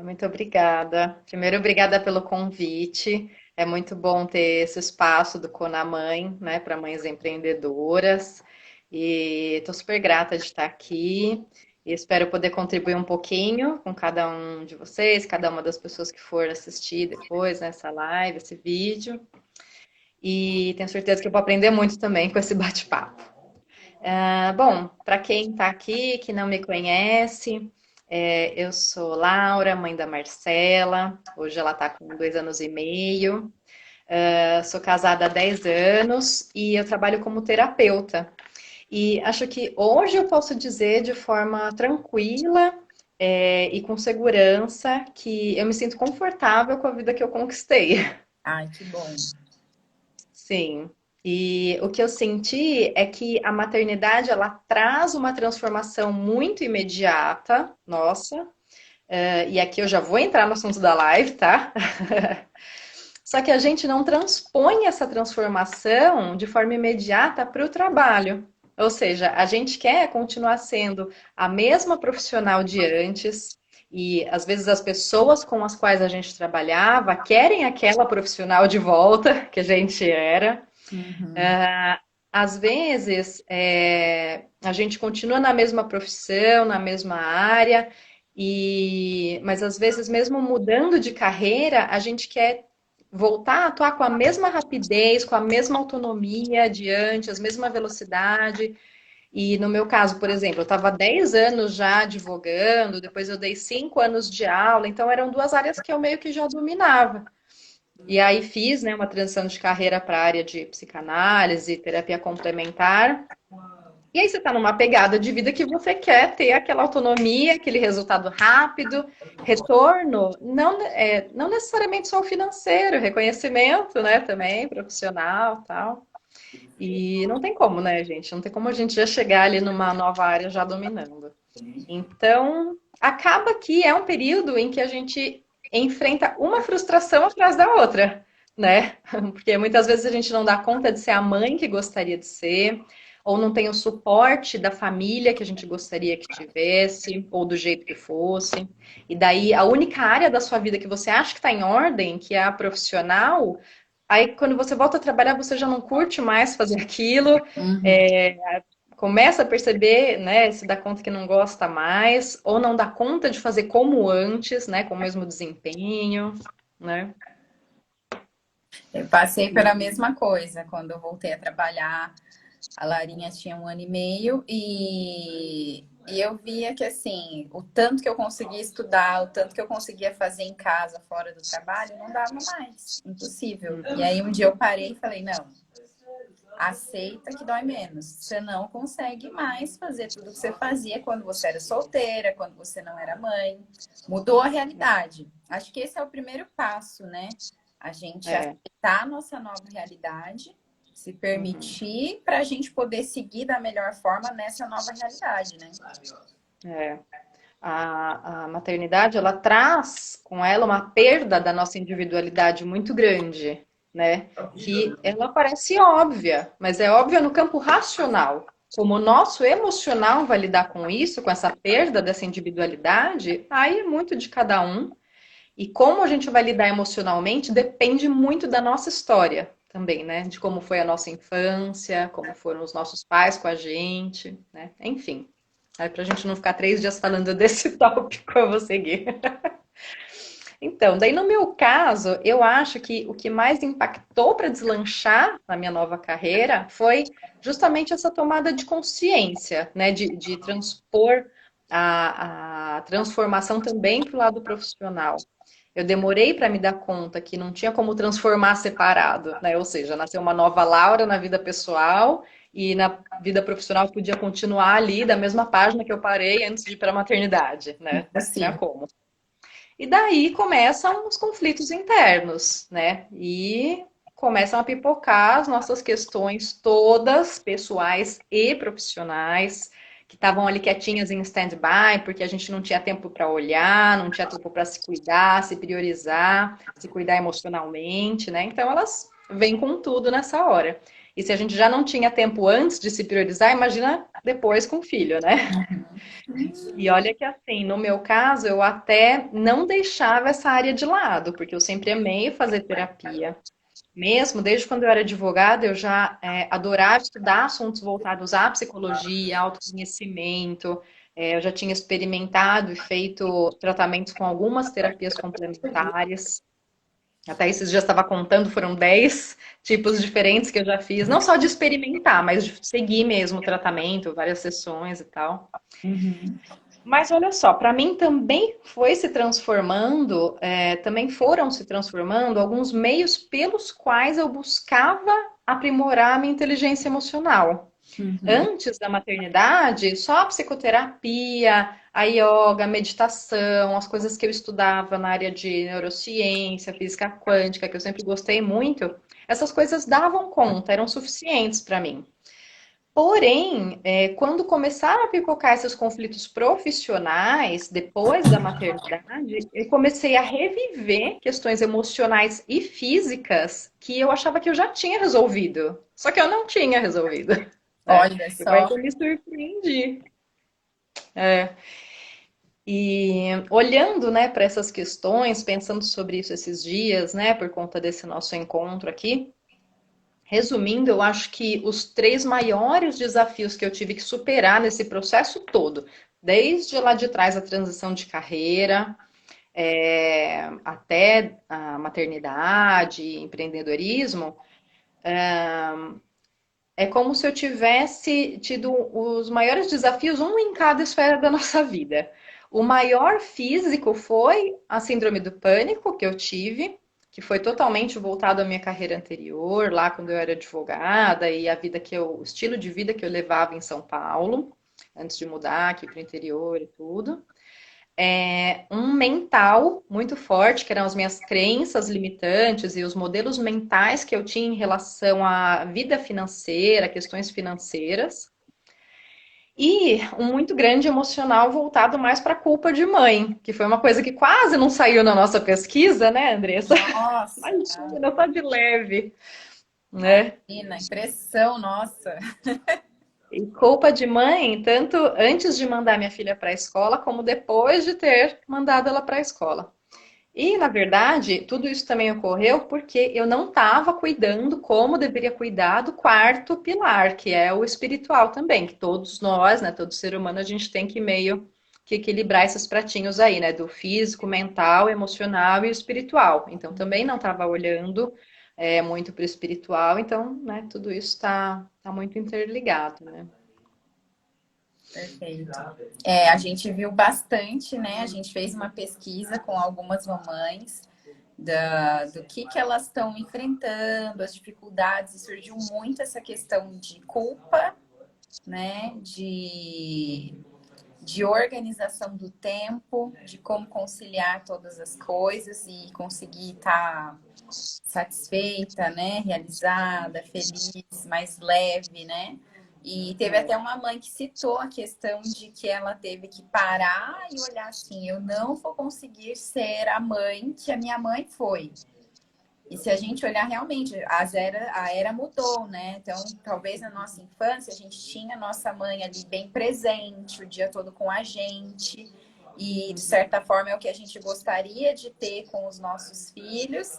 Muito obrigada. Primeiro, obrigada pelo convite. É muito bom ter esse espaço do Conamãe, né, para mães empreendedoras. E estou super grata de estar aqui. E espero poder contribuir um pouquinho com cada um de vocês, cada uma das pessoas que for assistir depois nessa live, esse vídeo. E tenho certeza que eu vou aprender muito também com esse bate-papo. Bom, para quem está aqui, que não me conhece, eu sou Laura, mãe da Marcela. Hoje ela está com 2 anos e meio. Sou casada há 10 anos e eu trabalho como terapeuta. E acho que hoje eu posso dizer de forma tranquila, e com segurança que eu me sinto confortável com a vida que eu conquistei. Ai, que bom. Sim. E o que eu senti é que a maternidade ela traz uma transformação muito imediata, nossa. E aqui eu já vou entrar no assunto da live, tá? Só que a gente não transpõe essa transformação de forma imediata para o trabalho. Ou seja, a gente quer continuar sendo a mesma profissional de antes, e às vezes as pessoas com as quais a gente trabalhava querem aquela profissional de volta que a gente era. Uhum. Às vezes, a gente continua na mesma profissão, na mesma área, mas às vezes, mesmo mudando de carreira, a gente quer voltar a atuar com a mesma rapidez, com a mesma autonomia de antes, a mesma velocidade. E no meu caso, por exemplo, eu estava 10 anos já advogando, depois eu dei 5 anos de aula, então eram duas áreas que eu meio que já dominava. E aí fiz, né, uma transição de carreira para a área de psicanálise, terapia complementar. E aí você está numa pegada de vida que você quer ter aquela autonomia, aquele resultado rápido, retorno, não necessariamente só o financeiro, reconhecimento, né, também, profissional, tal. E não tem como, né, gente? Não tem como a gente já chegar ali numa nova área já dominando. Então, acaba que é um período em que a gente enfrenta uma frustração atrás da outra, né? Porque muitas vezes a gente não dá conta de ser a mãe que gostaria de ser, ou não tem o suporte da família que a gente gostaria que tivesse, ou do jeito que fosse. E daí, a única área da sua vida que você acha que está em ordem, que é a profissional, aí quando você volta a trabalhar, você já não curte mais fazer aquilo. Uhum. É, começa a perceber, né, se dá conta que não gosta mais, ou não dá conta de fazer como antes, né, com o mesmo desempenho, né? Eu passei pela mesma coisa quando eu voltei a trabalhar. A Larinha tinha 1 ano e meio e eu via que assim, o tanto que eu conseguia estudar, o tanto que eu conseguia fazer em casa, fora do trabalho, não dava mais. Impossível. E aí um dia eu parei e falei, não, aceita que dói menos. Você não consegue mais fazer tudo que você fazia quando você era solteira, quando você não era mãe. Mudou a realidade. Acho que esse é o primeiro passo, né? A gente É. aceitar a nossa nova realidade, se Uhum. permitir para a gente poder seguir da melhor forma nessa nova realidade, né? É. A maternidade, ela traz com ela uma perda da nossa individualidade muito grande, né? Que ela parece óbvia, mas é óbvia no campo racional. Como o nosso emocional vai lidar com isso, com essa perda dessa individualidade, aí é muito de cada um. E como a gente vai lidar emocionalmente depende muito da nossa história também, né? De como foi a nossa infância, como foram os nossos pais com a gente, né? Enfim. Aí, para a gente não ficar 3 dias falando desse tópico, eu vou seguir. Então, daí no meu caso, eu acho que o que mais impactou para deslanchar na minha nova carreira foi justamente essa tomada de consciência, né? De transpor a transformação também para o lado profissional. Eu demorei para me dar conta que não tinha como transformar separado, né? Ou seja, nasceu uma nova Laura na vida pessoal e na vida profissional podia continuar ali da mesma página que eu parei antes de ir para a maternidade, né? Não tinha Impossível. como. E daí começam os conflitos internos, né? E começam a pipocar as nossas questões todas, pessoais e profissionais, que estavam ali quietinhas em stand-by, porque a gente não tinha tempo para olhar, não tinha tempo para se cuidar, se priorizar, se cuidar emocionalmente, né? Então elas vêm com tudo nessa hora. E se a gente já não tinha tempo antes de se priorizar, imagina depois com o filho, né? E olha que assim, no meu caso, eu até não deixava essa área de lado, porque eu sempre amei fazer terapia. Mesmo desde quando eu era advogada, eu já adorava estudar assuntos voltados à psicologia, autoconhecimento. Eu já tinha experimentado e feito tratamentos com algumas terapias complementares. Até esses dias estava contando, foram 10 tipos diferentes que eu já fiz. Não só de experimentar, mas de seguir mesmo o tratamento, várias sessões e tal. Uhum. Mas olha só, para mim também foi se transformando, também foram se transformando alguns meios pelos quais eu buscava aprimorar a minha inteligência emocional. Uhum. Antes da maternidade, só a psicoterapia, a yoga, a meditação, as coisas que eu estudava na área de neurociência, física quântica, que eu sempre gostei muito, essas coisas davam conta, eram suficientes para mim. Porém, quando começaram a pipocar esses conflitos profissionais, depois da maternidade, eu comecei a reviver questões emocionais e físicas que eu achava que eu já tinha resolvido. Só que eu não tinha resolvido, né? Olha E foi aí só. que eu me surpreendi. E olhando, né, para essas questões, pensando sobre isso esses dias, né, por conta desse nosso encontro aqui, resumindo, eu acho que os três maiores desafios que eu tive que superar nesse processo todo, desde lá de trás a transição de carreira, até a maternidade, empreendedorismo, é como se eu tivesse tido os maiores desafios, um em cada esfera da nossa vida. O maior físico foi a síndrome do pânico que eu tive, que foi totalmente voltado à minha carreira anterior, lá quando eu era advogada e a vida o estilo de vida que eu levava em São Paulo, antes de mudar aqui para o interior e tudo. Um mental muito forte, que eram as minhas crenças limitantes e os modelos mentais que eu tinha em relação à vida financeira, questões financeiras. E um muito grande emocional voltado mais para a culpa de mãe, que foi uma coisa que quase não saiu na nossa pesquisa, né, Andressa? Nossa, Imagina, só de leve, né? imagina, impressão, nossa. E culpa de mãe, tanto antes de mandar minha filha para a escola, como depois de ter mandado ela para a escola. E, na verdade, tudo isso também ocorreu porque eu não estava cuidando como deveria cuidar do quarto pilar, que é o espiritual também, que todos nós, né, todo ser humano, a gente tem que meio que equilibrar esses pratinhos aí, né, do físico, mental, emocional e espiritual. Então, também não estava olhando muito para o espiritual, então, né, tudo isso está muito interligado, né? Perfeito. A gente viu bastante, né? A gente fez uma pesquisa com algumas mamães do que elas estão enfrentando, as dificuldades, e surgiu muito essa questão de culpa, né? De organização do tempo, de como conciliar todas as coisas e conseguir estar satisfeita, né? Realizada, feliz, mais leve, né? E teve até uma mãe que citou a questão de que ela teve que parar e olhar assim: eu não vou conseguir ser a mãe que a minha mãe foi. E se a gente olhar realmente, a era mudou, né? Então, talvez na nossa infância a gente tinha a nossa mãe ali bem presente, o dia todo com a gente. E, de certa forma, é o que a gente gostaria de ter com os nossos filhos,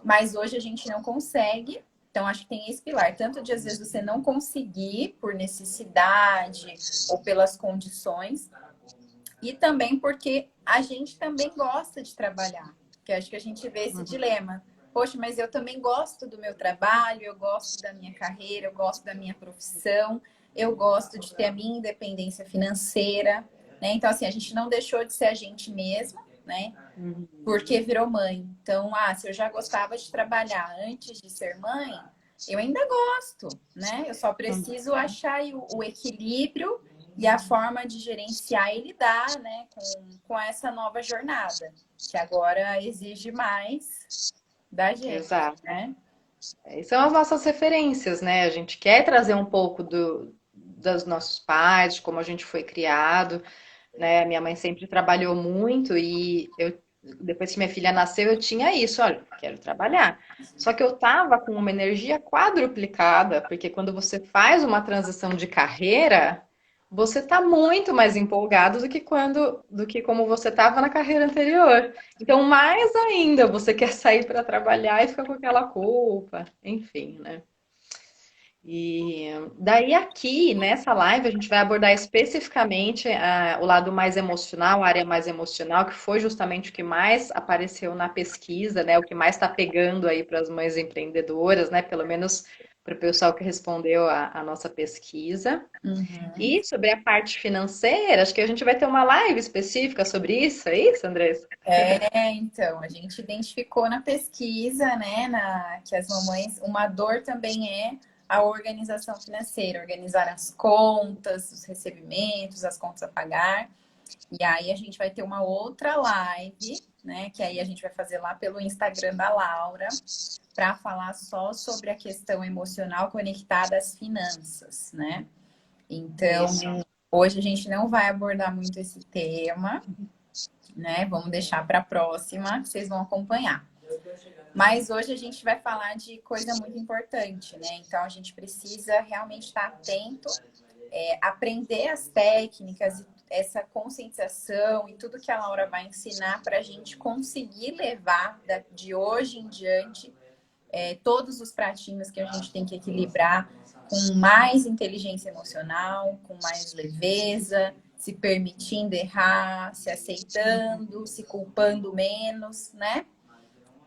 mas hoje a gente não consegue. Então, acho que tem esse pilar, tanto de às vezes você não conseguir por necessidade ou pelas condições, e também porque a gente também gosta de trabalhar, que acho que a gente vê esse dilema. Poxa, mas eu também gosto do meu trabalho, eu gosto da minha carreira, eu gosto da minha profissão, eu gosto de ter a minha independência financeira, né? Então, assim, a gente não deixou de ser a gente mesma, né? Porque virou mãe. Então, se eu já gostava de trabalhar antes de ser mãe, eu ainda gosto, né? Eu só preciso achar o equilíbrio e a forma de gerenciar e lidar, né, com essa nova jornada, que agora exige mais da gente, Exato. né? E são as nossas referências, né? A gente quer trazer um pouco dos nossos pais, de como a gente foi criado, né? Minha mãe sempre trabalhou muito e eu depois que minha filha nasceu, eu tinha isso, olha, quero trabalhar. Só que eu tava com uma energia quadruplicada, porque quando você faz uma transição de carreira, você tá muito mais empolgado do que como você estava na carreira anterior. Então, mais ainda, você quer sair para trabalhar e fica com aquela culpa, enfim, né? E daí aqui nessa live a gente vai abordar especificamente o lado mais emocional, a área mais emocional, que foi justamente o que mais apareceu na pesquisa, né? O que mais está pegando aí para as mães empreendedoras, né? Pelo menos para o pessoal que respondeu a nossa pesquisa. Uhum. E sobre a parte financeira, acho que a gente vai ter uma live específica sobre isso, é isso, Andressa? Então, a gente identificou na pesquisa, né, que as mamães, uma dor também é a organização financeira, organizar as contas, os recebimentos, as contas a pagar. E aí a gente vai ter uma outra live, né, que aí a gente vai fazer lá pelo Instagram da Laura, para falar só sobre a questão emocional conectada às finanças, né? Então, Isso. hoje a gente não vai abordar muito esse tema, né? Vamos deixar para a próxima, que vocês vão acompanhar. Mas hoje a gente vai falar de coisa muito importante, né? Então a gente precisa realmente estar atento, aprender as técnicas, essa conscientização e tudo que a Laura vai ensinar para a gente conseguir levar de hoje em diante todos os pratinhos que a gente tem que equilibrar com mais inteligência emocional, com mais leveza, se permitindo errar, se aceitando, se culpando menos, né?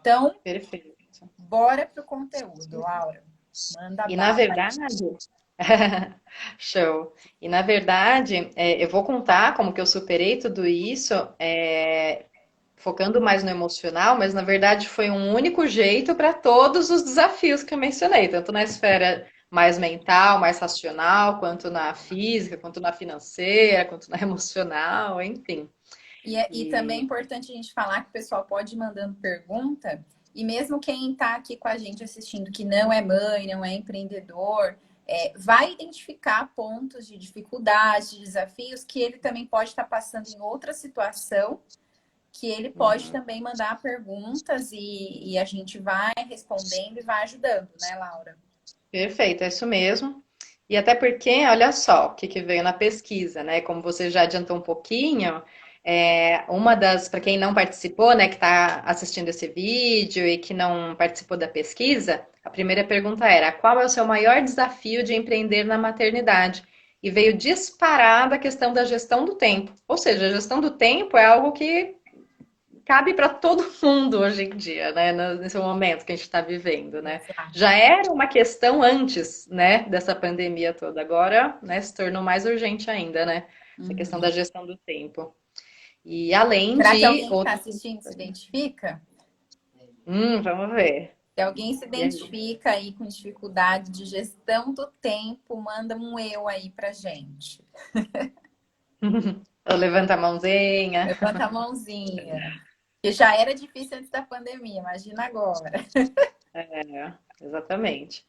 Então, Perfeito. bora pro conteúdo, Laura. Manda E na bala. verdade, show. E na verdade, eu vou contar como que eu superei tudo isso, focando mais no emocional, mas na verdade foi um único jeito para todos os desafios que eu mencionei, tanto na esfera mais mental, mais racional, quanto na física, quanto na financeira, quanto na emocional, enfim. E também é importante a gente falar que o pessoal pode ir mandando pergunta, e mesmo quem está aqui com a gente assistindo, que não é mãe, não é empreendedor, vai identificar pontos de dificuldade, de desafios que ele também pode estar passando em outra situação, que ele pode também mandar perguntas e a gente vai respondendo e vai ajudando, né, Laura? Perfeito, é isso mesmo. E até porque, olha só, o que que veio na pesquisa, né? Como você já adiantou um pouquinho, uma das, para quem não participou, né, que está assistindo esse vídeo e que não participou da pesquisa, a primeira pergunta era: qual é o seu maior desafio de empreender na maternidade? E veio disparada a questão da gestão do tempo. Ou seja, a gestão do tempo é algo que cabe para todo mundo hoje em dia, né? Nesse momento que a gente está vivendo, né? Exato. Já era uma questão antes, né, dessa pandemia toda. Agora, né, se tornou mais urgente ainda, né? Essa questão da Uhum. gestão do tempo. E além Será que de alguém que está outros. assistindo se identifica? Vamos ver. Se alguém se E aí? identifica aí com dificuldade de gestão do tempo, manda um eu aí pra gente. Levanta a mãozinha. Levanta a mãozinha. Que já era difícil antes da pandemia, imagina agora. Exatamente.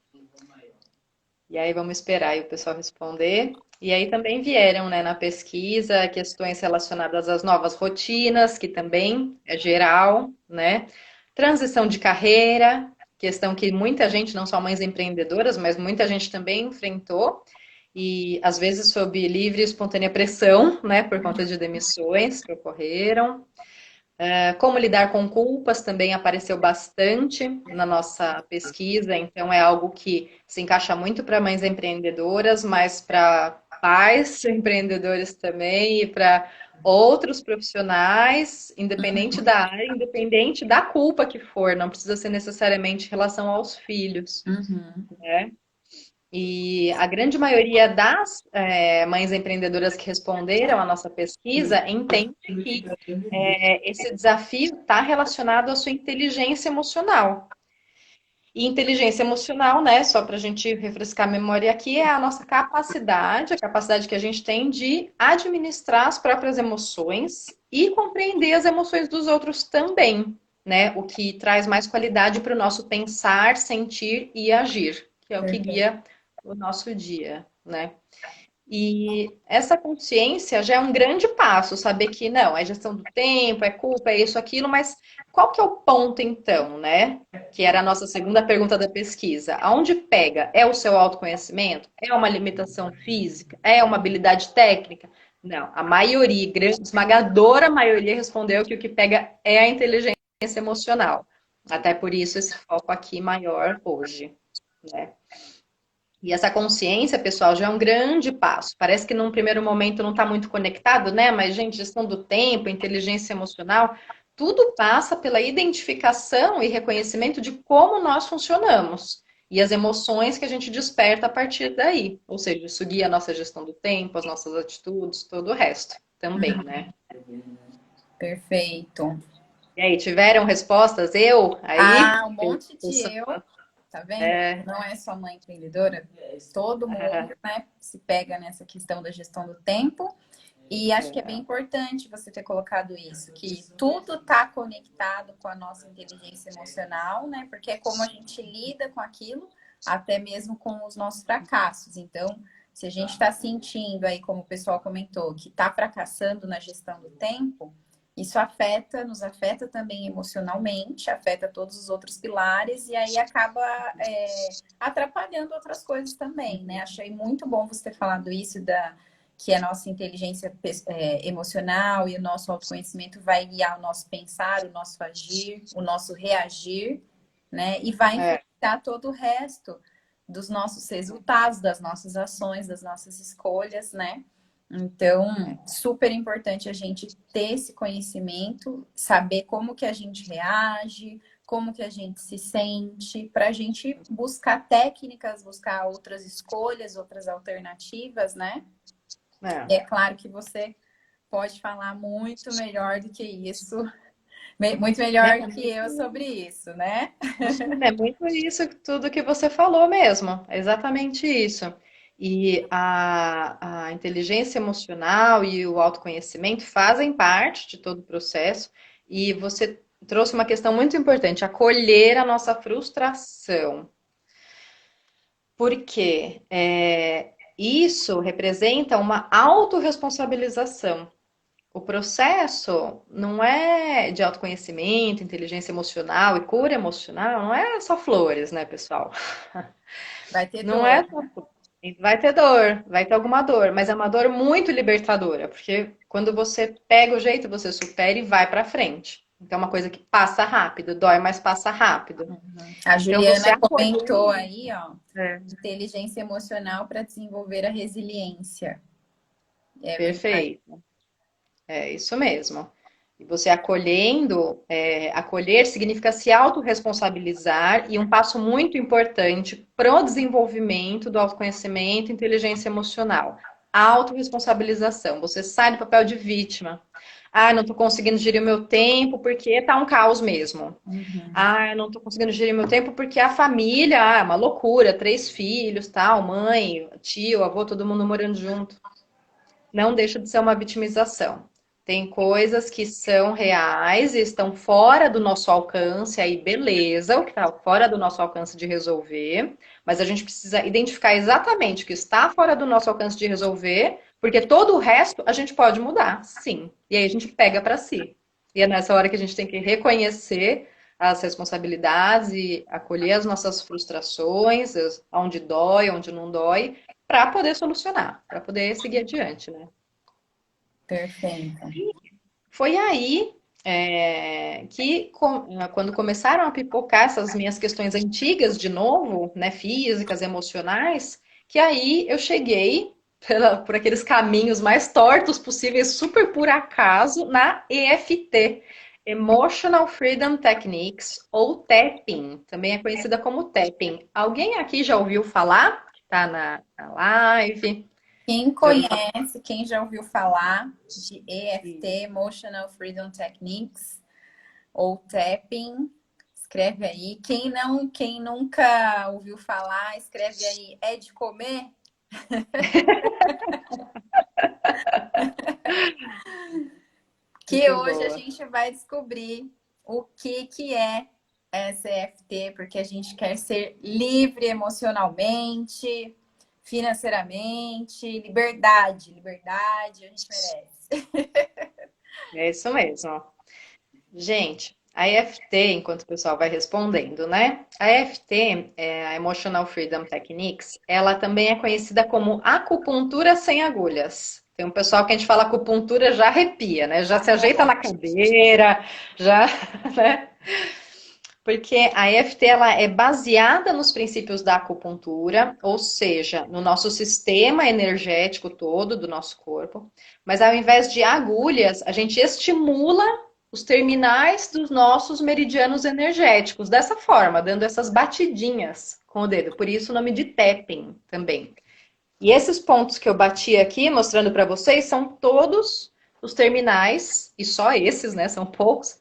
E aí vamos esperar aí o pessoal responder. E aí também vieram, né, na pesquisa questões relacionadas às novas rotinas, que também é geral, né? Transição de carreira, questão que muita gente, não só mães empreendedoras, mas muita gente também enfrentou, e às vezes sob livre e espontânea pressão, né, por conta de demissões que ocorreram. Como lidar com culpas também apareceu bastante na nossa pesquisa, então é algo que se encaixa muito para mães empreendedoras, mas para pais empreendedores também e para outros profissionais, independente da área, independente da culpa que for, não precisa ser necessariamente em relação aos filhos, Uhum. né? E a grande maioria das mães empreendedoras que responderam à nossa pesquisa entende que esse desafio está relacionado à sua inteligência emocional. E inteligência emocional, né, só para a gente refrescar a memória aqui, é a nossa capacidade, a capacidade que a gente tem de administrar as próprias emoções e compreender as emoções dos outros também, né? O que traz mais qualidade para o nosso pensar, sentir e agir, que é o que Perfeito. guia o nosso dia, né? E essa consciência já é um grande passo, saber que não, é gestão do tempo, é culpa, é isso, aquilo, mas qual que é o ponto então, né? Que era a nossa segunda pergunta da pesquisa. Aonde pega? É o seu autoconhecimento? É uma limitação física? É uma habilidade técnica? Não, a maioria, esmagadora maioria respondeu que o que pega é a inteligência emocional. Até por isso esse foco aqui maior hoje, né? E essa consciência, pessoal, já é um grande passo. Parece que num primeiro momento não está muito conectado, né? Mas, gente, gestão do tempo, inteligência emocional, tudo passa pela identificação e reconhecimento de como nós funcionamos e as emoções que a gente desperta a partir daí. Ou seja, isso guia a nossa gestão do tempo, as nossas atitudes, todo o resto também, né? Perfeito. E aí, tiveram respostas? Eu aí? Ah, um monte de eu, tá vendo? É, Não é só mãe empreendedora, todo mundo, né, se pega nessa questão da gestão do tempo. E acho que é bem importante você ter colocado isso, que tudo está conectado com a nossa inteligência emocional, né? Porque é como a gente lida com aquilo, até mesmo com os nossos fracassos. Então, se a gente está sentindo aí, como o pessoal comentou, que está fracassando na gestão do tempo, isso afeta, nos afeta também emocionalmente, afeta todos os outros pilares e aí acaba atrapalhando outras coisas também, né? Achei muito bom você ter falado isso que a nossa inteligência emocional e o nosso autoconhecimento vai guiar o nosso pensar, o nosso agir, o nosso reagir, né? E vai influenciar todo o resto dos nossos resultados, das nossas ações, das nossas escolhas, né? Então, super importante a gente ter esse conhecimento, saber como que a gente reage, como que a gente se sente, para a gente buscar técnicas, buscar outras escolhas, outras alternativas, né? E é claro que você pode falar muito melhor do que isso, muito melhor que eu sobre isso, né? É muito isso, tudo que você falou mesmo, é exatamente isso. E a inteligência emocional e o autoconhecimento fazem parte de todo o processo, e você trouxe uma questão muito importante, acolher a nossa frustração. Porque isso representa uma autorresponsabilização. O processo não é de autoconhecimento, inteligência emocional e cura emocional, não é só flores, né, pessoal? Vai ter Não dor. é só flores. Vai ter dor, vai ter alguma dor, mas é uma dor muito libertadora, porque quando você pega o jeito, você supera e vai pra frente. Então é uma coisa que passa rápido, dói, mas passa rápido. A Então você Juliana acolhe. comentou aí, ó, É, inteligência emocional para desenvolver a resiliência. É verdade. perfeito. É isso mesmo. E você acolhendo, acolher significa se autorresponsabilizar e um passo muito importante para o desenvolvimento do autoconhecimento e inteligência emocional. Autorresponsabilização. Você sai do papel de vítima. Ah, não estou conseguindo gerir o meu tempo porque tá um caos mesmo. Ah, eu não estou conseguindo gerir meu tempo porque a família, é uma loucura, 3 filhos, tal, mãe, tio, avô, todo mundo morando junto. Não deixa de ser uma vitimização. Tem coisas que são reais e estão fora do nosso alcance, aí beleza, o que está fora do nosso alcance de resolver, mas a gente precisa identificar exatamente o que está fora do nosso alcance de resolver, porque todo o resto a gente pode mudar, sim. E aí a gente pega para si. E é nessa hora que a gente tem que reconhecer as responsabilidades e acolher as nossas frustrações, onde dói, onde não dói, para poder solucionar, para poder seguir adiante, né? Perfeito. Foi aí que, quando começaram a pipocar essas minhas questões antigas de novo, né, físicas, emocionais, que aí eu cheguei por aqueles caminhos mais tortos possíveis, super por acaso, na EFT, Emotional Freedom Techniques, ou TAPPING, também é conhecida como TAPPING. Alguém aqui já ouviu falar? Tá na live? Quem Já ouviu falar? conhece, quem já ouviu falar de EFT, Emotional Freedom Techniques, ou tapping, escreve aí. Quem nunca ouviu falar, escreve aí. É de comer? Que Muito hoje a boa. gente vai descobrir o que é essa EFT, porque a gente quer ser livre emocionalmente, financeiramente, liberdade, liberdade, a gente merece. É isso mesmo. Gente, a EFT, enquanto o pessoal vai respondendo, né? A EFT, a Emotional Freedom Techniques, ela também é conhecida como acupuntura sem agulhas. Tem um pessoal que a gente fala acupuntura já arrepia, né? Já se ajeita na cadeira, já, né? Porque a EFT ela é baseada nos princípios da acupuntura, ou seja, no nosso sistema energético todo do nosso corpo, mas ao invés de agulhas, a gente estimula os terminais dos nossos meridianos energéticos dessa forma, dando essas batidinhas com o dedo. Por isso o nome de tapping também. E esses pontos que eu bati aqui, mostrando para vocês, são todos os terminais, e só esses, né? São poucos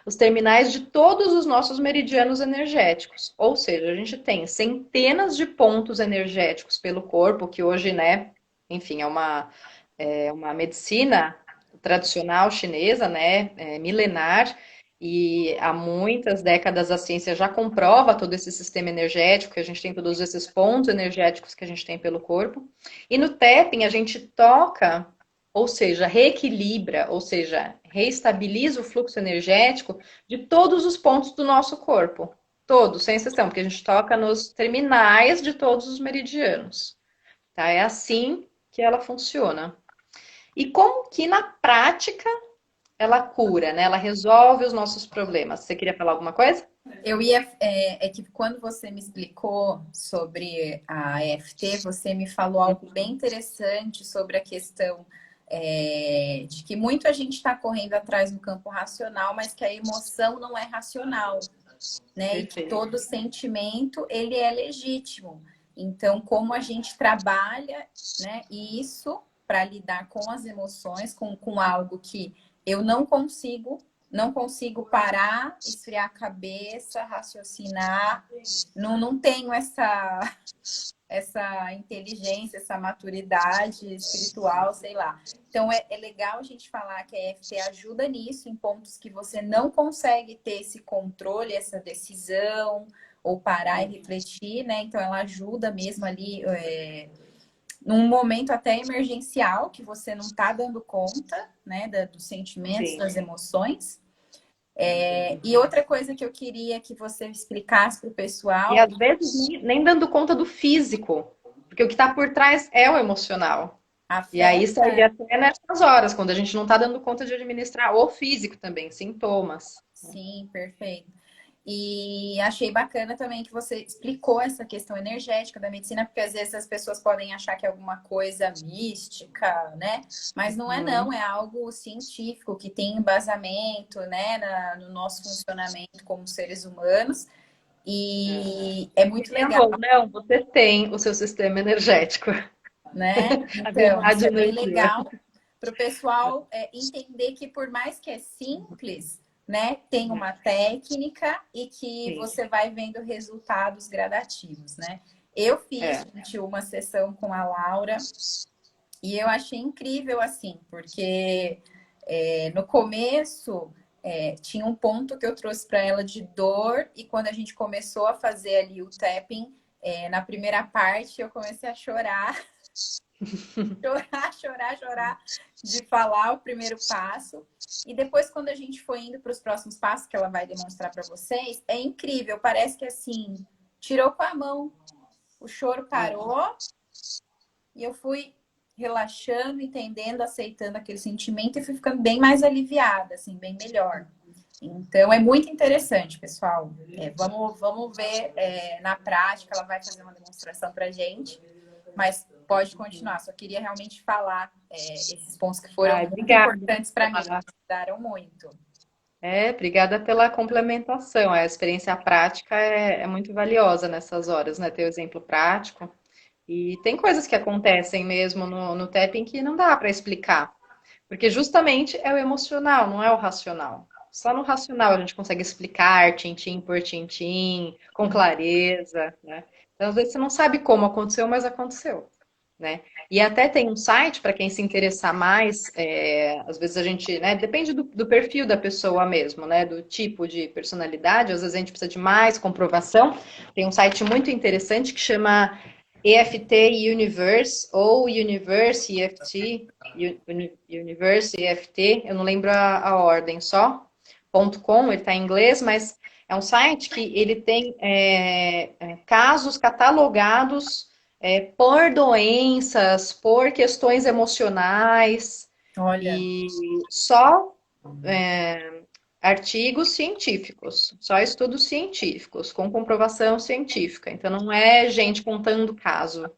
os terminais de todos os nossos meridianos energéticos. Ou seja, a gente tem centenas de pontos energéticos pelo corpo, que hoje, né, enfim, é uma medicina tradicional chinesa, né, milenar, e há muitas décadas a ciência já comprova todo esse sistema energético, que a gente tem todos esses pontos energéticos que a gente tem pelo corpo. E no tapping a gente toca, ou seja, reequilibra, ou seja, reestabiliza o fluxo energético de todos os pontos do nosso corpo. Todos, sem exceção, porque a gente toca nos terminais de todos os meridianos. Tá? É assim que ela funciona. E como que na prática ela cura, né? Ela resolve os nossos problemas. Você queria falar alguma coisa? É que quando você me explicou sobre a EFT, você me falou algo bem interessante sobre a questão de que muito a gente está correndo atrás no campo racional, mas que a emoção não é racional, né? E que todo sentimento ele é legítimo. Então, como a gente trabalha, né, isso para lidar com as emoções, com algo que eu não consigo parar, esfriar a cabeça, raciocinar, não tenho essa inteligência, essa maturidade espiritual, sei lá. Então, é legal a gente falar que a EFT ajuda nisso, em pontos que você não consegue ter esse controle, essa decisão, ou parar e refletir, né? Então, ela ajuda mesmo ali, num momento até emergencial, que você não está dando conta, né, dos sentimentos, Sim. das emoções. E outra coisa que eu queria que você explicasse para o pessoal. E às vezes nem dando conta do físico, porque o que está por trás é o emocional. E aí seria até nessas horas, quando a gente não está dando conta de administrar o físico também, sintomas. Sim, perfeito. E achei bacana também que você explicou essa questão energética da medicina, porque às vezes as pessoas podem achar que é alguma coisa mística, né? Mas não é não, é algo científico, que tem embasamento, né, no nosso funcionamento como seres humanos. E é muito legal. Não, você tem o seu sistema energético. Né? Então, isso é bem legal para o pessoal entender que por mais que é simples, né, tem uma técnica e que você vai vendo resultados gradativos, né? Eu fiz, gente, uma sessão com a Laura e eu achei incrível, assim, porque no começo tinha um ponto que eu trouxe para ela de dor e quando a gente começou a fazer ali o tapping, na primeira parte eu comecei a chorar. chorar de falar o primeiro passo. E depois, quando a gente foi indo para os próximos passos que ela vai demonstrar para vocês, é incrível. Parece que assim, tirou com a mão. O choro parou e eu fui relaxando, entendendo, aceitando aquele sentimento e fui ficando bem mais aliviada, assim, bem melhor. Então, é muito interessante, pessoal. Vamos ver na prática. Ela vai fazer uma demonstração para gente. Mas pode continuar. Só queria realmente falar esses pontos que foram muito importantes para mim. Ajudaram muito. Obrigada pela complementação. A experiência prática é muito valiosa nessas horas, né? Ter o exemplo prático. E tem coisas que acontecem mesmo no tapping que não dá para explicar. Porque justamente é o emocional, não é o racional. Só no racional a gente consegue explicar tintim por tintim, com clareza, né? Então, às vezes você não sabe como aconteceu, mas aconteceu, né? E até tem um site para quem se interessar mais, às vezes a gente, né, depende do perfil da pessoa mesmo, né, do tipo de personalidade, às vezes a gente precisa de mais comprovação. Tem um site muito interessante que chama EFT Universe ou Universe EFT, Universe EFT, eu não lembro a ordem só, .com, ele está em inglês, mas é um site que ele tem casos catalogados por doenças, por questões emocionais Olha, e só artigos científicos, só estudos científicos, com comprovação científica. Então não é gente contando caso.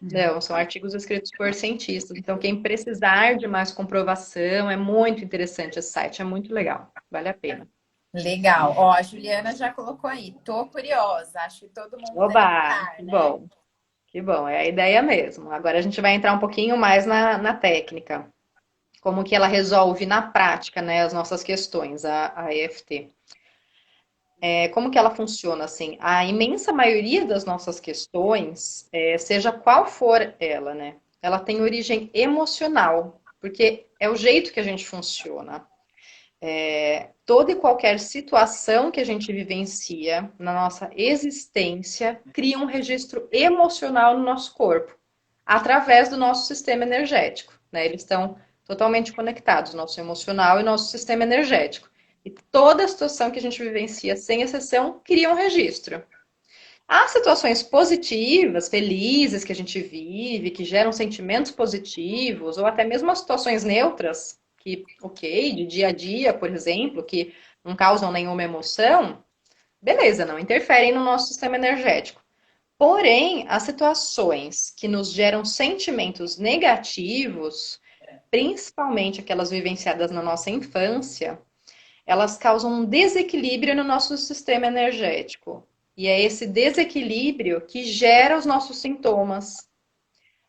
Não, são artigos escritos por cientistas. Então, quem precisar de mais comprovação, é muito interessante esse site, é muito legal, vale a pena. legal. Ó, a Juliana já colocou aí. Tô curiosa. Acho que todo mundo deve Oba, estar, que né? bom, que bom, é a ideia mesmo. Agora a gente vai entrar um pouquinho mais na técnica, como que ela resolve na prática, né, as nossas questões, a EFT. Como que ela funciona assim? A imensa maioria das nossas questões, seja qual for ela, né? Ela tem origem emocional, porque é o jeito que a gente funciona. Toda e qualquer situação que a gente vivencia na nossa existência cria um registro emocional no nosso corpo, através do nosso sistema energético, né? Eles estão totalmente conectados, nosso emocional e nosso sistema energético. E toda situação que a gente vivencia, sem exceção, cria um registro. Há situações positivas, felizes que a gente vive, que geram sentimentos positivos, ou até mesmo as situações neutras, que, ok, de dia a dia, por exemplo, que não causam nenhuma emoção, beleza, não interferem no nosso sistema energético. Porém, as situações que nos geram sentimentos negativos, principalmente aquelas vivenciadas na nossa infância, elas causam um desequilíbrio no nosso sistema energético. E é esse desequilíbrio que gera os nossos sintomas.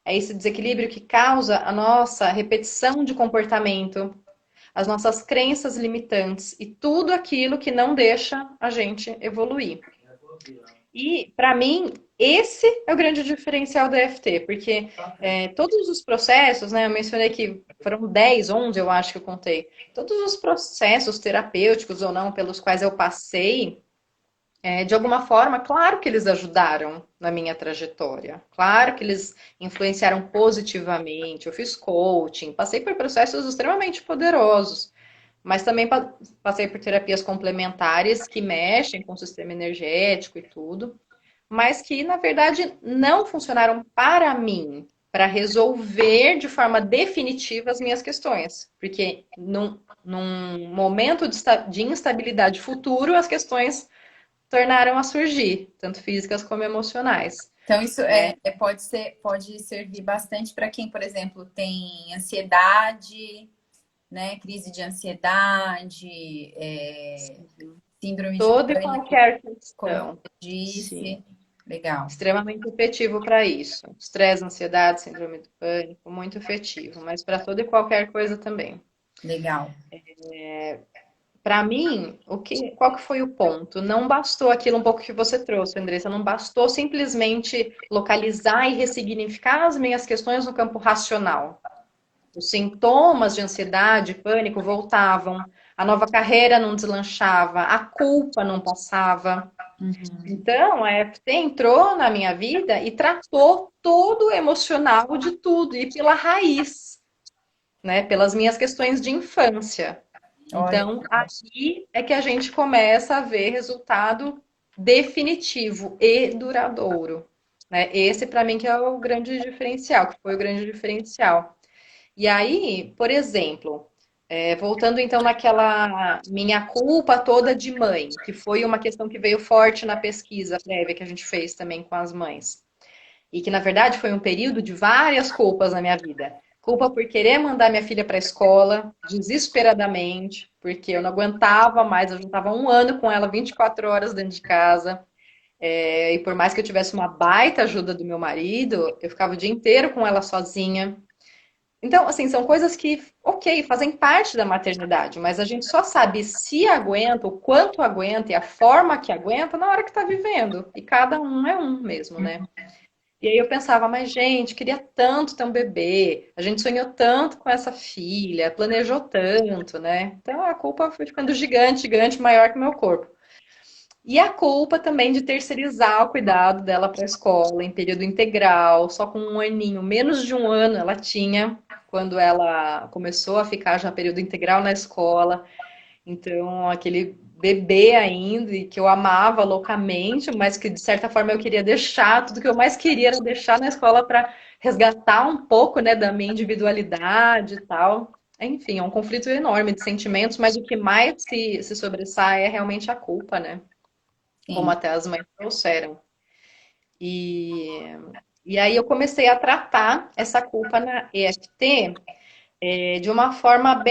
É esse desequilíbrio que causa a nossa repetição de comportamento, as nossas crenças limitantes e tudo aquilo que não deixa a gente evoluir. E, para mim, esse é o grande diferencial da EFT, porque todos os processos, né, eu mencionei que foram 10, 11, eu acho que eu contei, todos os processos terapêuticos ou não pelos quais eu passei, de alguma forma, claro que eles ajudaram na minha trajetória, claro que eles influenciaram positivamente. Eu fiz coaching, passei por processos extremamente poderosos, mas também passei por terapias complementares que mexem com o sistema energético e tudo, mas que, na verdade, não funcionaram para mim, para resolver de forma definitiva as minhas questões. Porque num momento de instabilidade futuro, as questões tornaram a surgir, tanto físicas como emocionais, Então, isso né? pode ser, pode servir bastante para quem, por exemplo, tem ansiedade, né? Crise de ansiedade, síndrome de Toda e pânico, qualquer como questão. você Sim. disse. Legal, Extremamente efetivo para isso. Estresse, ansiedade, síndrome do pânico, muito efetivo, mas para toda e qualquer coisa também. legal. Para mim, qual que foi o ponto? Não bastou aquilo um pouco que você trouxe, Andressa, não bastou simplesmente localizar e ressignificar as minhas questões no campo racional. Os sintomas de ansiedade, pânico voltavam, a nova carreira não deslanchava, a culpa não passava. Uhum. Então, a EFT entrou na minha vida e tratou todo o emocional de tudo, e pela raiz, né? Pelas minhas questões de infância. Olha, Então, aí é que a gente começa a ver resultado definitivo e duradouro, né? Esse, para mim, que é o grande diferencial, que foi o grande diferencial. E aí, por exemplo, voltando então naquela minha culpa toda de mãe, que foi uma questão que veio forte na pesquisa prévia que a gente fez também com as mães. E que, na verdade, foi um período de várias culpas na minha vida. Culpa por querer mandar minha filha para a escola, desesperadamente, porque eu não aguentava mais, eu já estava um ano com ela 24 horas dentro de casa. E por mais que eu tivesse uma baita ajuda do meu marido, eu ficava o dia inteiro com ela sozinha. Então, assim, são coisas que, ok, fazem parte da maternidade, mas a gente só sabe se aguenta, o quanto aguenta e a forma que aguenta na hora que está vivendo. E cada um é um mesmo, né? E aí eu pensava, mas gente, queria tanto ter um bebê, a gente sonhou tanto com essa filha, planejou tanto, né? Então a culpa foi ficando gigante, gigante, maior que o meu corpo. E a culpa também de terceirizar o cuidado dela para a escola em período integral, só com um aninho, menos de um ano ela tinha quando ela começou a ficar já período integral na escola. Então, aquele bebê ainda, e que eu amava loucamente, mas que de certa forma eu queria deixar, tudo que eu mais queria era deixar na escola para resgatar um pouco, né, da minha individualidade e tal. Enfim, é um conflito enorme de sentimentos, mas o que mais se sobressai é realmente a culpa, né? Como Sim. até as mães trouxeram. E, e aí eu comecei a tratar essa culpa na EFT de uma forma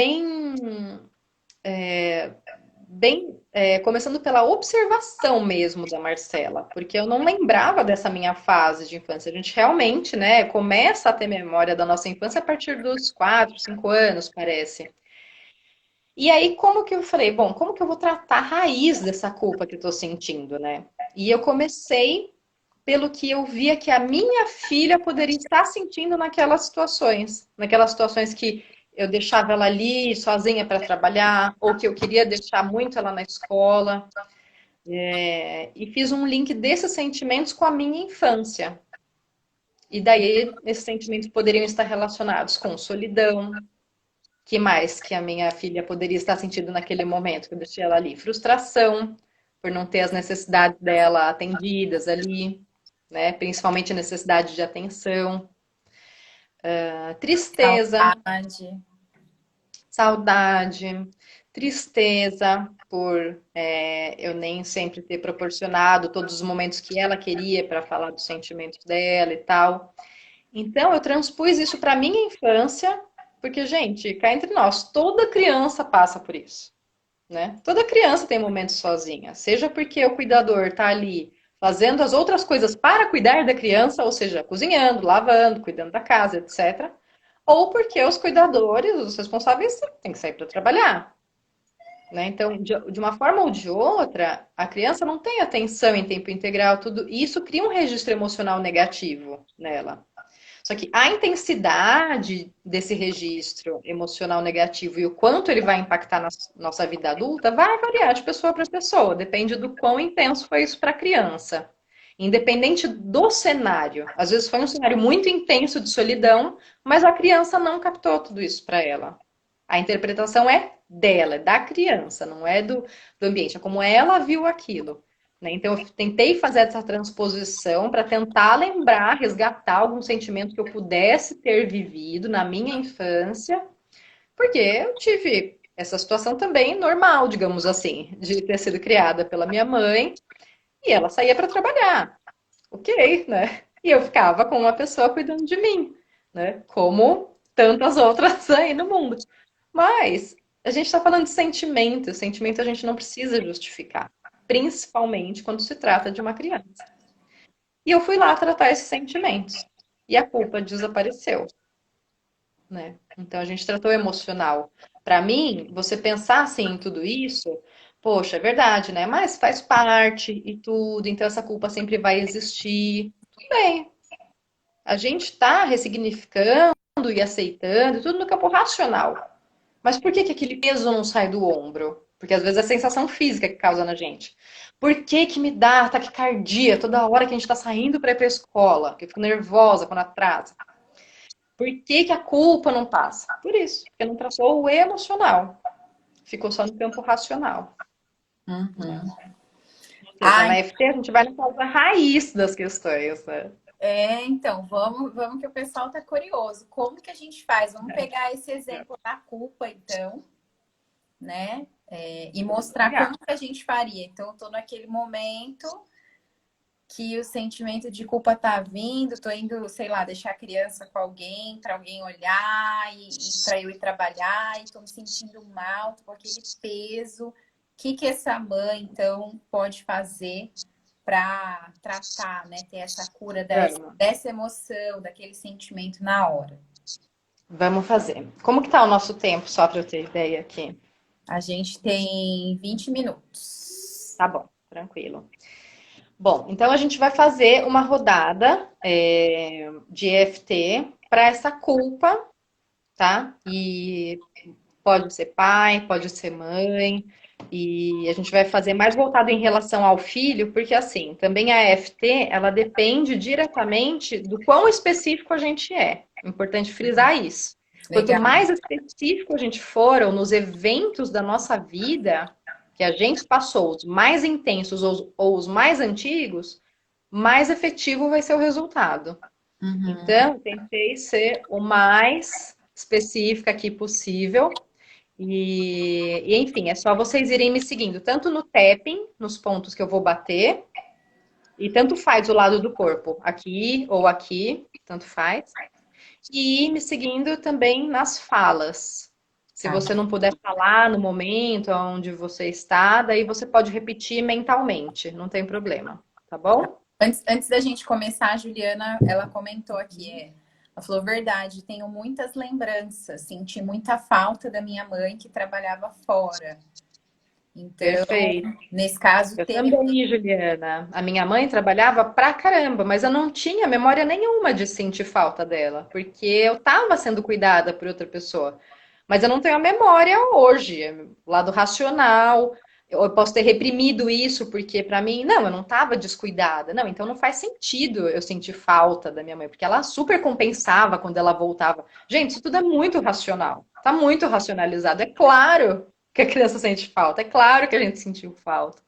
começando pela observação mesmo da Marcela, porque eu não lembrava dessa minha fase de infância. A gente realmente, né, começa a ter memória da nossa infância a partir dos 4, 5 anos, parece. E aí, como que eu falei, bom, como que eu vou tratar a raiz dessa culpa que eu tô sentindo, né? E eu comecei pelo que eu via que a minha filha poderia estar sentindo naquelas situações que eu deixava ela ali sozinha para trabalhar, ou que eu queria deixar muito ela na escola. E fiz um link desses sentimentos com a minha infância. E daí esses sentimentos poderiam estar relacionados com solidão. Que mais que a minha filha poderia estar sentindo naquele momento que eu deixei ela ali? Frustração por não ter as necessidades dela atendidas ali, né? Principalmente a necessidade de atenção, tristeza, Saudade. saudade, tristeza por eu nem sempre ter proporcionado todos os momentos que ela queria para falar dos sentimentos dela e tal. Então, eu transpus isso para minha infância, porque, gente, cá entre nós, toda criança passa por isso, né? Toda criança tem momentos sozinha, seja porque o cuidador está ali fazendo as outras coisas para cuidar da criança, ou seja, cozinhando, lavando, cuidando da casa, etc. Ou porque os cuidadores, os responsáveis, têm que sair para trabalhar, né? Então, de uma forma ou de outra, a criança não tem atenção em tempo integral, tudo isso cria um registro emocional negativo nela. Só que a intensidade desse registro emocional negativo e o quanto ele vai impactar na nossa vida adulta vai variar de pessoa para pessoa, depende do quão intenso foi isso para a criança. Independente do cenário. Às vezes foi um cenário muito intenso de solidão, mas a criança não captou tudo isso para ela. A interpretação é dela, é da criança, não é do ambiente, é como ela viu aquilo. Né? Então, eu tentei fazer essa transposição para tentar lembrar, resgatar algum sentimento que eu pudesse ter vivido na minha infância, porque eu tive essa situação também normal, digamos assim, de ter sido criada pela minha mãe e ela saía para trabalhar. Ok, né? E eu ficava com uma pessoa cuidando de mim, né? Como tantas outras aí no mundo. Mas a gente está falando de sentimento. Sentimento a gente não precisa justificar, principalmente quando se trata de uma criança. E eu fui lá tratar esses sentimentos. E a culpa desapareceu, né? Então a gente tratou o emocional. Para mim, você pensar assim em tudo isso, poxa, é verdade, né? Mas faz parte e tudo, então essa culpa sempre vai existir. Tudo bem. A gente está ressignificando e aceitando tudo no campo racional. Mas por que que aquele peso não sai do ombro? Porque às vezes é a sensação física que causa na gente. Por que que me dá taquicardia toda hora que a gente está saindo para ir para a escola? Que eu fico nervosa quando atrasa. Por que que a culpa não passa? Por isso, porque não tratou o emocional. Ficou só no campo racional. Uhum. Ou seja, Ai, na EFT a gente vai na causa raiz das questões, né? então, vamos que o pessoal tá curioso. Como que a gente faz? Vamos pegar esse exemplo da culpa, então, né? E Vamos mostrar pegar. como que a gente faria. Então, eu tô naquele momento que o sentimento de culpa tá vindo, tô indo, sei lá, deixar a criança com alguém, para alguém olhar e para eu ir trabalhar, e tô me sentindo mal, tô com aquele peso. O que que essa mãe, então, pode fazer para tratar, né, ter essa cura Vamos. dessa emoção, daquele sentimento na hora? Vamos fazer. Como que tá o nosso tempo, só para eu ter ideia aqui? A gente tem 20 minutos. Tá bom, tranquilo. Bom, então a gente vai fazer uma rodada de EFT para essa culpa, tá? E pode ser pai, pode ser mãe, E a gente vai fazer mais voltado em relação ao filho, porque assim, também a EFT, ela depende diretamente do quão específico a gente é. Importante frisar isso. Quanto Legal. mais específico a gente for, ou nos eventos da nossa vida que a gente passou, os mais intensos ou os mais antigos, mais efetivo vai ser o resultado. Uhum. Então, tentei ser o mais específica aqui possível. Enfim, é só vocês irem me seguindo, tanto no tapping, nos pontos que eu vou bater, e tanto faz o lado do corpo, aqui ou aqui, tanto faz. E ir me seguindo também nas falas. Se Tá. você não puder falar no momento onde você está, daí você pode repetir mentalmente, não tem problema, tá bom? Antes da gente começar, a Juliana, ela comentou aqui, ela falou, verdade, tenho muitas lembranças, senti muita falta da minha mãe que trabalhava fora. Então, Perfeito. nesse caso, Eu teve. também, Juliana. A minha mãe trabalhava pra caramba, mas eu não tinha memória nenhuma de sentir falta dela, porque eu estava sendo cuidada por outra pessoa. Mas eu não tenho a memória hoje, lado racional. Eu posso ter reprimido isso porque pra mim, não, eu não estava descuidada. Não, então não faz sentido eu sentir falta da minha mãe, porque ela super compensava quando ela voltava. Gente, isso tudo é muito racional. Tá muito racionalizado. É claro que a criança sente falta, é claro que a gente sentiu falta,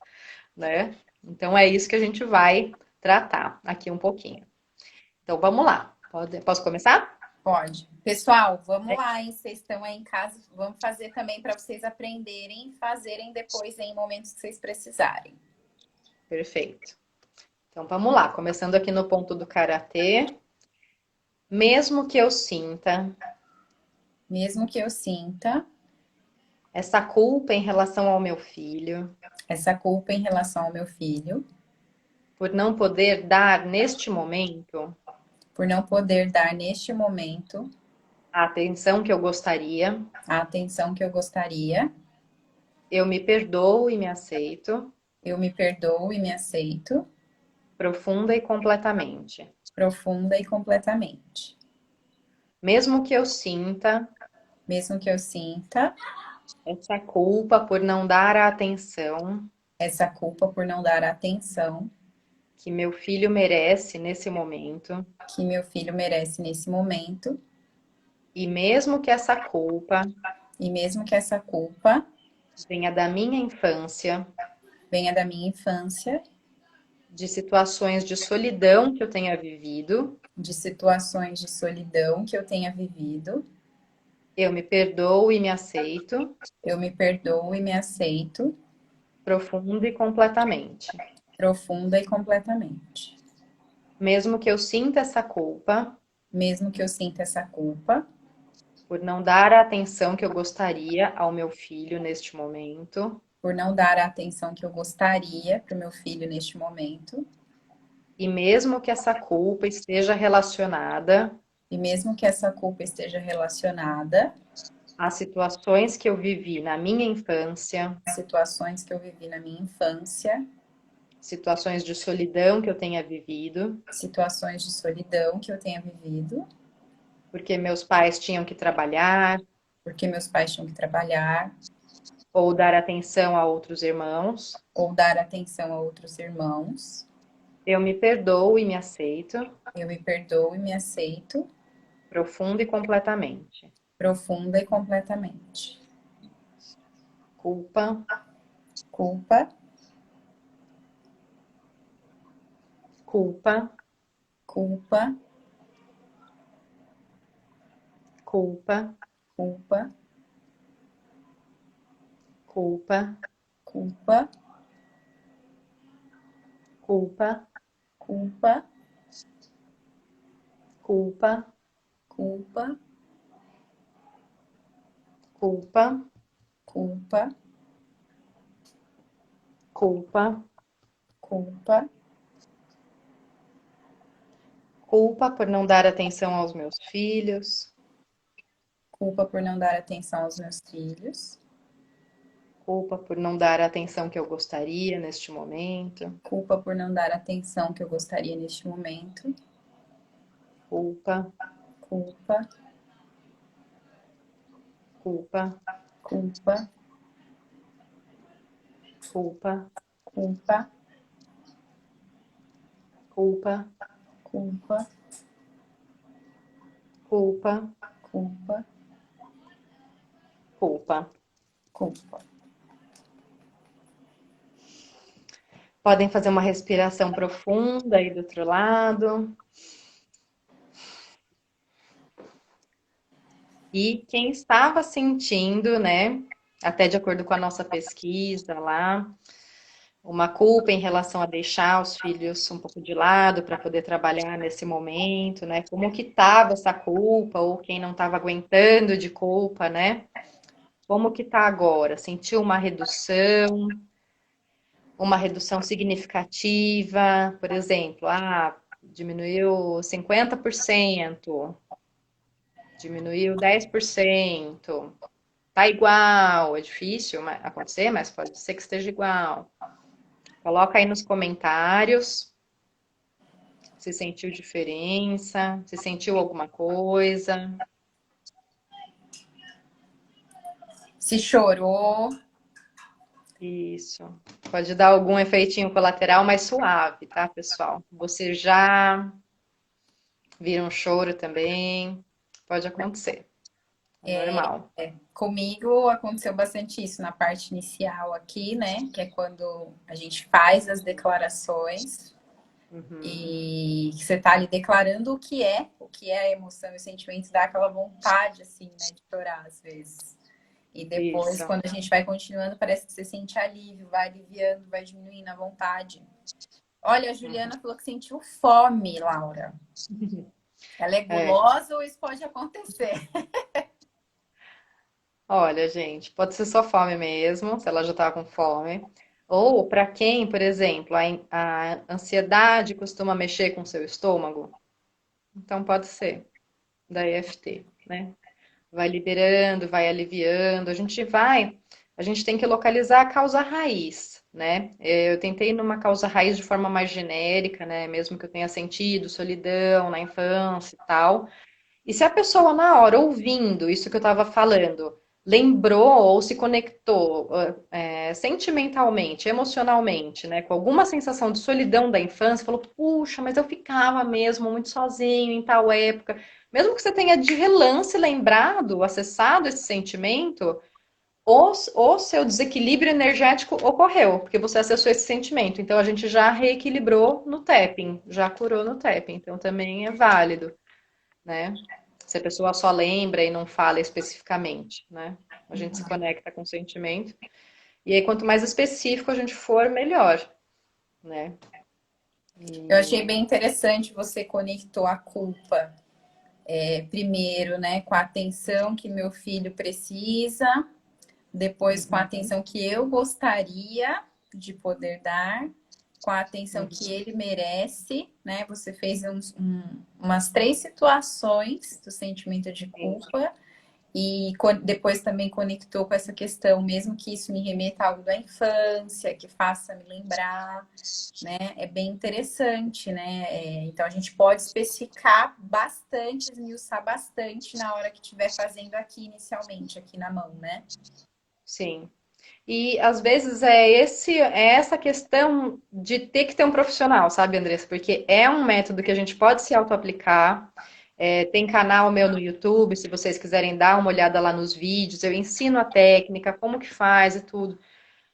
né? Então é isso que a gente vai tratar aqui um pouquinho. Então vamos lá. Posso começar? Pode. Pessoal, vamos lá, hein? Vocês estão aí em casa, vamos fazer também para vocês aprenderem e fazerem depois em momentos que vocês precisarem. Perfeito. Então vamos lá, começando aqui no ponto do karatê. Mesmo que eu sinta Mesmo que eu sinta essa culpa em relação ao meu filho, essa culpa em relação ao meu filho, por não poder dar neste momento por não poder dar neste momento a atenção que eu gostaria, a atenção que eu gostaria, eu me perdoo e me aceito eu me perdoo e me aceito profunda e completamente. profunda e completamente. Mesmo que eu sinta Mesmo que eu sinta essa culpa por não dar a atenção essa culpa por não dar a atenção que meu filho merece nesse momento, que meu filho merece nesse momento, e mesmo que essa culpa e mesmo que essa culpa venha da minha infância, venha da minha infância, de situações de solidão que eu tenha vivido, de situações de solidão que eu tenha vivido, eu me perdoo e me aceito eu me perdoo e me aceito profunda e completamente. profunda e completamente. Mesmo que eu sinta essa culpa Mesmo que eu sinta essa culpa por não dar a atenção que eu gostaria ao meu filho neste momento, por não dar a atenção que eu gostaria para o meu filho neste momento, e mesmo que essa culpa esteja relacionada e mesmo que essa culpa esteja relacionada às situações que eu vivi na minha infância, às situações que eu vivi na minha infância, situações de solidão que eu tenha vivido, situações de solidão que eu tenha vivido, porque meus pais tinham que trabalhar porque meus pais tinham que trabalhar, ou dar atenção a outros irmãos, ou dar atenção a outros irmãos, eu me perdoo e me aceito eu me perdoo e me aceito profunda e completamente. profunda e completamente. Culpa, Culpa, culpa, culpa, culpa, culpa, culpa, culpa, culpa, culpa, culpa, culpa, culpa, culpa, culpa, culpa, culpa por não dar atenção aos meus filhos, culpa por não dar atenção aos meus filhos, culpa por não dar a atenção que eu gostaria neste momento, culpa por não dar a atenção que eu gostaria neste momento, culpa, culpa, culpa, culpa, culpa, culpa, culpa, culpa, culpa, culpa, culpa. culpa. Podem fazer uma respiração profunda aí do outro lado. E quem estava sentindo, né, até de acordo com a nossa pesquisa lá, uma culpa em relação a deixar os filhos um pouco de lado para poder trabalhar nesse momento, né? Como que estava essa culpa ou quem não estava aguentando de culpa, né? Como que está agora? Sentiu uma redução significativa, por exemplo, diminuiu 50%, diminuiu 10%. Tá igual, é difícil acontecer, mas pode ser que esteja igual. Coloca aí nos comentários se sentiu diferença, se sentiu alguma coisa. Se chorou, Isso. Pode dar algum efeitinho colateral mais suave, tá, pessoal? Você já vira um choro também. Pode acontecer. É normal. comigo aconteceu bastante isso na parte inicial aqui, né? Que é quando a gente faz as declarações Uhum. e você tá ali declarando o que é a emoção e o sentimento, dá aquela vontade, assim, né, de chorar às vezes. E depois, Isso. quando a gente vai continuando, parece que você sente alívio, vai aliviando, vai diminuindo a vontade. Olha, a Uhum. Juliana falou que sentiu fome, Laura. Ela é É. gulosa ou isso pode acontecer? Olha, gente, pode ser só fome mesmo, se ela já tá com fome. Ou para quem, por exemplo, a ansiedade costuma mexer com o seu estômago, então pode ser da EFT, né? Vai liberando, vai aliviando. A gente tem que localizar a causa raiz, né? Eu tentei ir numa causa raiz de forma mais genérica, né? Mesmo que eu tenha sentido solidão na infância e tal. E se a pessoa na hora ouvindo isso que eu estava falando, lembrou ou se conectou sentimentalmente, emocionalmente, né, com alguma sensação de solidão da infância, falou: puxa, mas eu ficava mesmo muito sozinho em tal época. Mesmo que você tenha de relance lembrado, acessado esse sentimento, o seu desequilíbrio energético ocorreu, porque você acessou esse sentimento. Então a gente já reequilibrou no tapping, já curou no tapping. Então também é válido, né? Se a pessoa só lembra e não fala especificamente, né? A gente se conecta com o sentimento. E aí, quanto mais específico a gente for, melhor, né? Eu achei E... bem interessante você conectou a culpa primeiro, né, com a atenção que meu filho precisa, depois com a Uhum, atenção que eu gostaria de poder dar, com a atenção que uhum, ele merece, né? Você fez umas três situações do sentimento de isso. culpa e depois também conectou com essa questão, mesmo que isso me remeta a algo da infância, que faça me lembrar, né? É bem interessante, né? Então a gente pode especificar bastante, esmiuçar bastante na hora que estiver fazendo aqui inicialmente, aqui na mão, né? Sim. E às vezes é essa questão de ter que ter um profissional, sabe, Andressa? Porque é um método que a gente pode se auto-aplicar. Tem canal meu no YouTube, se vocês quiserem dar uma olhada lá nos vídeos, eu ensino a técnica, como que faz e tudo.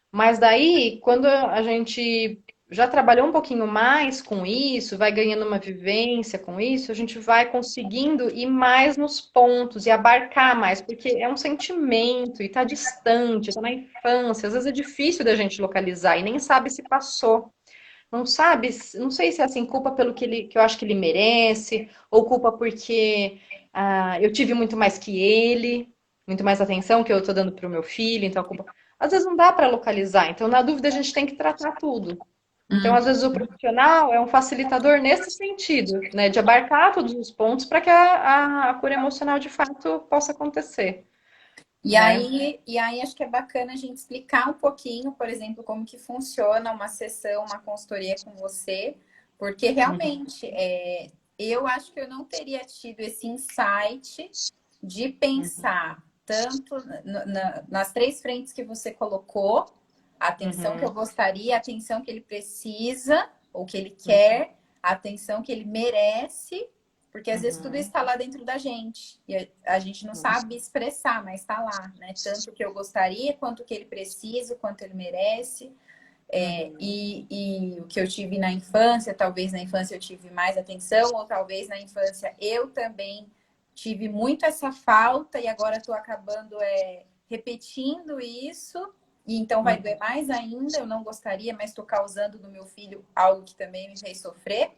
Mas daí, quando a gente já trabalhou um pouquinho mais com isso, vai ganhando uma vivência com isso, a gente vai conseguindo ir mais nos pontos e abarcar mais, porque é um sentimento e tá distante, tá na infância, às vezes é difícil da gente localizar e nem sabe se passou. Não sabe, não sei se é assim, culpa pelo que eu acho que ele merece, ou culpa porque eu tive muito mais que ele, muito mais atenção que eu tô dando pro meu filho, então a culpa. Às vezes não dá para localizar, então na dúvida a gente tem que tratar tudo. Então, Hum. às vezes, o profissional é um facilitador nesse sentido, né, de abarcar todos os pontos para que a cura emocional de fato possa acontecer, né? E aí acho que é bacana a gente explicar um pouquinho, por exemplo, como que funciona uma sessão, uma consultoria com você, porque Uhum, realmente eu acho que eu não teria tido esse insight de uhum, pensar tanto nas três frentes que você colocou, A atenção que eu Uhum. gostaria, a atenção que ele precisa, ou que ele quer, a atenção que ele merece, porque às vezes tudo Uhum. está lá dentro da gente. E a gente não Uhum. sabe expressar, mas está lá, né? Tanto o que eu gostaria, quanto o que ele precisa, quanto ele merece. Uhum. E o que eu tive na infância, talvez na infância eu tive mais atenção, ou talvez na infância eu também tive muito essa falta e agora estou acabando repetindo isso, e então vai doer Uhum. mais ainda. Eu não gostaria, mas estou causando no meu filho algo que também me fez sofrer,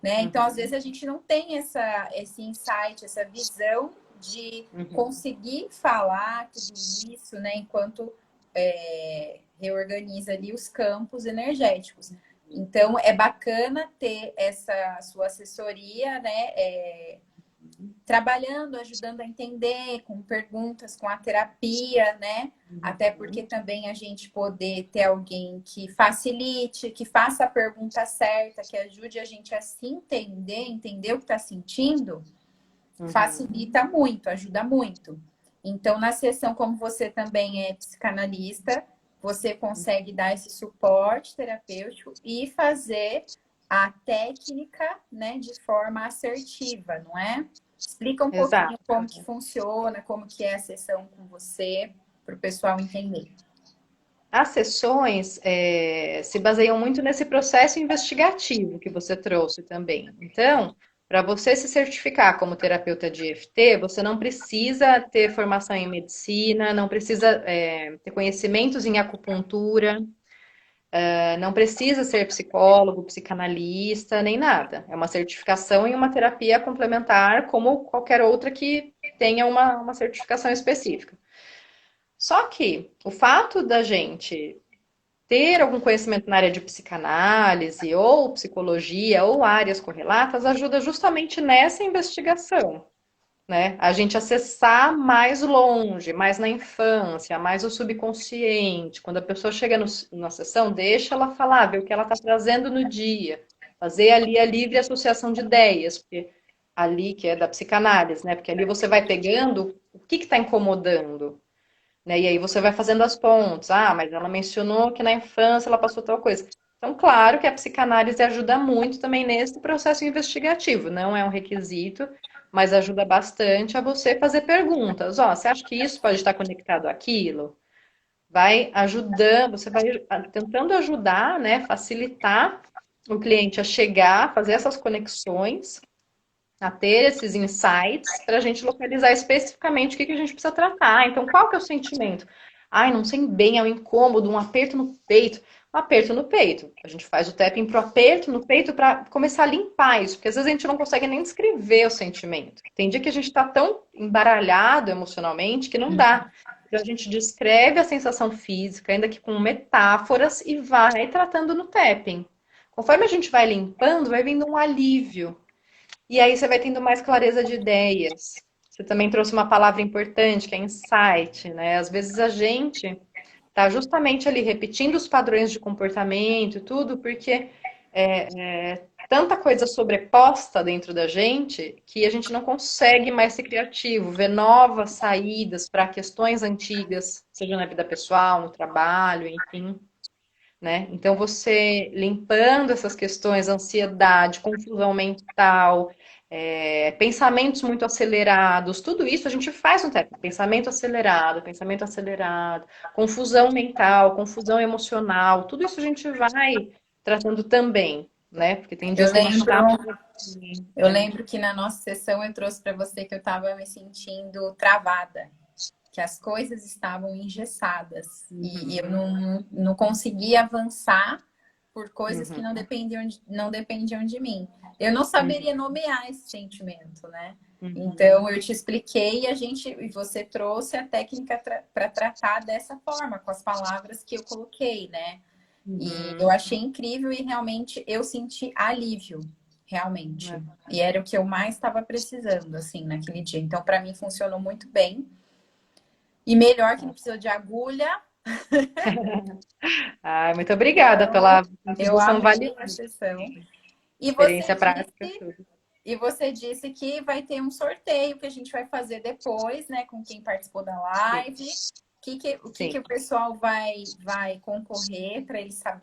né? Então, às vezes, Uhum. a gente não tem esse insight, essa visão de Uhum. conseguir falar tudo isso, né? Enquanto reorganiza ali os campos energéticos. Então, é bacana ter essa sua assessoria, né? Trabalhando, ajudando a entender, com perguntas, com a terapia, né? Até porque Uhum. também a gente poder ter alguém que facilite, que faça a pergunta certa, que ajude a gente a se entender, entender o que está sentindo, Uhum. facilita muito, ajuda muito. Então, na sessão, como você também é psicanalista, você consegue dar esse suporte terapêutico e fazer a técnica, né, de forma assertiva, não é? Explica um pouquinho Exato. como que funciona, como que é a sessão com você, para o pessoal entender. As sessões se baseiam muito nesse processo investigativo que você trouxe também. Então, para você se certificar como terapeuta de EFT, você não precisa ter formação em medicina, não precisa ter conhecimentos em acupuntura, não precisa ser psicólogo, psicanalista, nem nada. É uma certificação em uma terapia complementar, como qualquer outra que tenha uma certificação específica. Só que o fato da gente ter algum conhecimento na área de psicanálise ou psicologia ou áreas correlatas ajuda justamente nessa investigação, né? A gente acessar mais longe, mais na infância, mais o subconsciente. Quando a pessoa chega na sessão, deixa ela falar, ver o que ela está trazendo no dia, fazer ali a livre associação de ideias, porque ali que é da psicanálise, né? Porque ali você vai pegando o que está incomodando. Né? E aí você vai fazendo as pontes. Ah, mas ela mencionou que na infância ela passou tal coisa. Então, claro que a psicanálise ajuda muito também nesse processo investigativo. Não é um requisito, mas ajuda bastante a você fazer perguntas. Ó, você acha que isso pode estar conectado àquilo? Vai ajudando, você vai tentando ajudar, né, facilitar o cliente a chegar, fazer essas conexões, a ter esses insights para a gente localizar especificamente o que que a gente precisa tratar. Então, qual que é o sentimento? Ai, não sei bem, é um incômodo, um aperto no peito. Um aperto no peito. A gente faz o tapping pro aperto no peito para começar a limpar isso, porque às vezes a gente não consegue nem descrever o sentimento. Tem dia que a gente está tão embaralhado emocionalmente que não dá. Então a gente descreve a sensação física, ainda que com metáforas, e vai tratando no tapping. Conforme a gente vai limpando, vai vindo um alívio. E aí você vai tendo mais clareza de ideias. Você também trouxe uma palavra importante, que é insight, né? Às vezes a gente está justamente ali repetindo os padrões de comportamento e tudo, porque tanta coisa sobreposta dentro da gente que a gente não consegue mais ser criativo, ver novas saídas para questões antigas, seja na vida pessoal, no trabalho, enfim. Né? Então, você limpando essas questões, ansiedade, confusão mental, pensamentos muito acelerados, tudo isso a gente faz no TEP. Pensamento acelerado, confusão mental, confusão emocional, tudo isso a gente vai tratando também, né? Porque tem Eu dias que a gente lembro, está. eu lembro que na nossa sessão eu trouxe para você que eu estava me sentindo travada, que as coisas estavam engessadas e eu Uhum, não conseguia avançar por coisas que uhum, não dependiam de mim. Eu não saberia uhum, nomear esse sentimento, né? uhum, Então eu te expliquei e você trouxe a técnica para tratar dessa forma, com as palavras que eu coloquei, né? E eu uhum. achei incrível e realmente eu senti alívio, realmente. E era o que eu mais estava precisando, assim, naquele dia. Então, para mim, funcionou muito bem. E melhor que não precisou de agulha. Ai, muito obrigada Então, pela eu contribuição amei a valiosa. sessão. E Experiência prática, tudo. você disse que vai ter um sorteio que a gente vai fazer depois, né, com quem participou da Sim. live. O que sim. o pessoal vai concorrer para eles saberem?